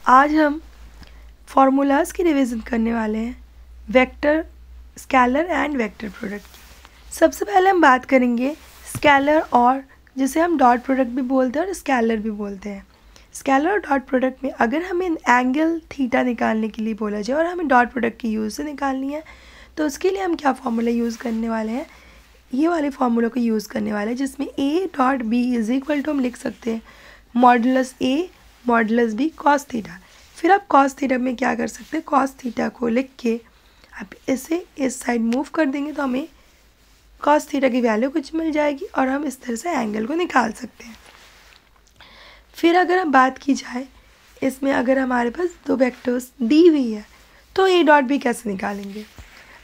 आज हम फार्मूलाज की रिवीजन करने वाले हैं vector, scalar and vector product की। सबसे पहले हम बात करेंगे स्केलर, और जिसे हम डॉट प्रोडक्ट भी बोलते हैं और स्केलर भी बोलते हैं। स्केलर और डॉट प्रोडक्ट में अगर हमें एंगल थीटा निकालने के लिए बोला जाए और हमें डॉट प्रोडक्ट की यूज़ से निकालनी है, तो उसके लिए हम क्या फार्मूला यूज़ करने वाले हैं, ये वाले फार्मूला को यूज़ करने वाले हैं, जिसमें A dot B is equal to हम लिख सकते हैं modulus A modulus B cos theta. फिर आप कॉस थीटा में क्या कर सकते हैं, कॉस थीटा को लिख के आप इसे इस साइड मूव कर देंगे तो हमें कॉस थीटा की वैल्यू कुछ मिल जाएगी और हम इस तरह से एंगल को निकाल सकते हैं। फिर अगर हम बात की जाए इसमें, अगर हमारे पास दो वेक्टर्स दी हुई है तो ए डॉट बी कैसे निकालेंगे।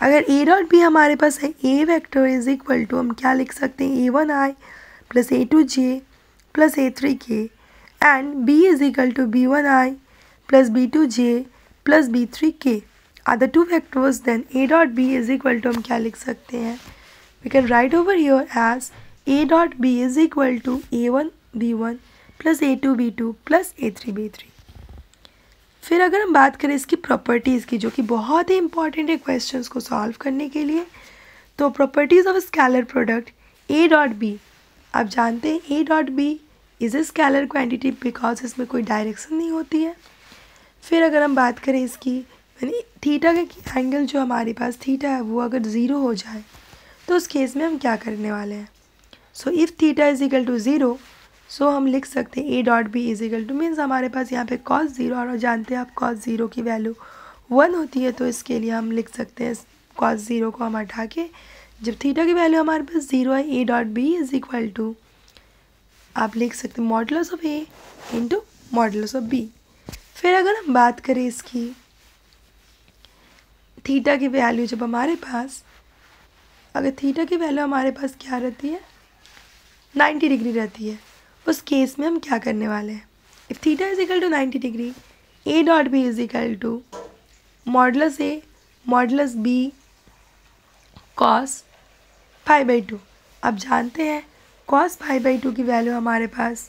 अगर ए डॉट बी हमारे पास है, A vector is equal to हम क्या लिख सकते हैं, a1i plus a2j plus a3k and b is equal to b1i plus b2j plus b3k are the two vectors, then a dot b is equal to हम क्या लिख सकते हैं, we can write over here as a dot b is equal to a1 b1 plus a2 b2 plus a3 b3। फिर अगर हम बात करें इसकी प्रॉपर्टीज़ की, जो कि बहुत ही इंपॉर्टेंट है क्वेश्चंस को सॉल्व करने के लिए, तो properties of scalar product a dot b, आप जानते हैं a dot b is a scalar quantity because इसमें कोई डायरेक्शन नहीं होती है। फिर अगर हम बात करें इसकी, यानी थीटा का एंगल जो हमारे पास थीटा है वो अगर ज़ीरो हो जाए तो उस केस में हम क्या करने वाले हैं, so if theta is equal to zero, so हम लिख सकते हैं A dot B is equal to, means हमारे पास यहाँ पे कॉस ज़ीरो, और जानते हैं आप कॉस ज़ीरो की वैल्यू 1 होती है, तो इसके लिए हम लिख सकते हैं कॉस ज़ीरो को हम हटा के, जब थीटा की वैल्यू हमारे पास ज़ीरो है, A dot B is equal to आप लिख सकते हैं modulus of A into modulus of B. फिर अगर हम बात करें इसकी थीटा की वैल्यू, जब हमारे पास अगर थीटा की वैल्यू हमारे पास क्या रहती है 90 डिग्री रहती है, उस केस में हम क्या करने वाले हैं, if theta is equal to 90 degree, A dot B is equal to modulus A modulus B cos π/2। अब जानते हैं कॉस π/2 की वैल्यू हमारे पास,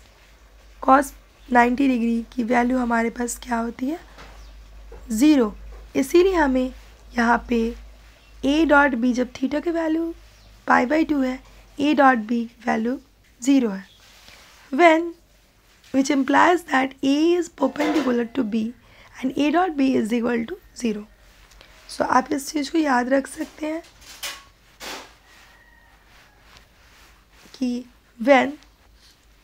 कॉस 90 डिग्री की वैल्यू हमारे पास क्या होती है, ज़ीरो, इसीलिए हमें यहाँ पे ए डॉट बी, जब थीटा की वैल्यू π/2 है, A dot B value zero है, when which implies that A is perpendicular to B and A dot B is equal to zero. So आप इस चीज़ को याद रख सकते हैं कि when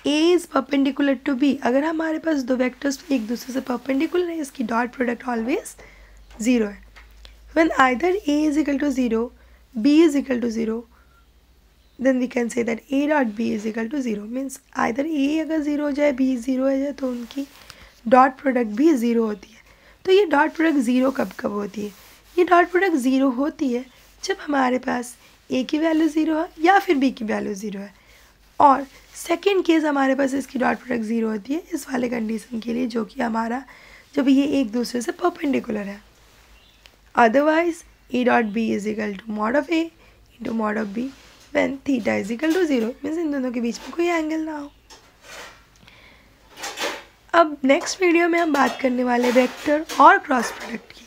A is perpendicular to B, अगर हमारे पास दो वेक्टर्स एक दूसरे से परपेंडिकुलर है, इसकी डॉट प्रोडक्ट ऑलवेज ज़ीरो है। When either A is equal to zero, B is equal to zero, then we can say that A dot B is equal to zero, means either A अगर zero हो जाए, B zero हो जाए, तो उनकी dot product भी zero होती है। तो ये डॉट प्रोडक्ट ज़ीरो कब कब होती है, ये डॉट प्रोडक्ट ज़ीरो होती है जब हमारे पास A की वैल्यू ज़ीरो है या फिर B की वैल्यू ज़ीरो है, और सेकेंड केस हमारे पास इसकी डॉट प्रोडक्ट ज़ीरो होती है इस वाले कंडीशन के लिए, जो कि हमारा जब ये एक दूसरे से परपेंडिकुलर है। Otherwise A dot B is equal to mod of A into mod of B when theta is equal to zero, means इन दोनों के बीच में कोई एंगल ना हो। अब नेक्स्ट वीडियो में हम बात करने वाले वेक्टर और क्रॉस प्रोडक्ट की।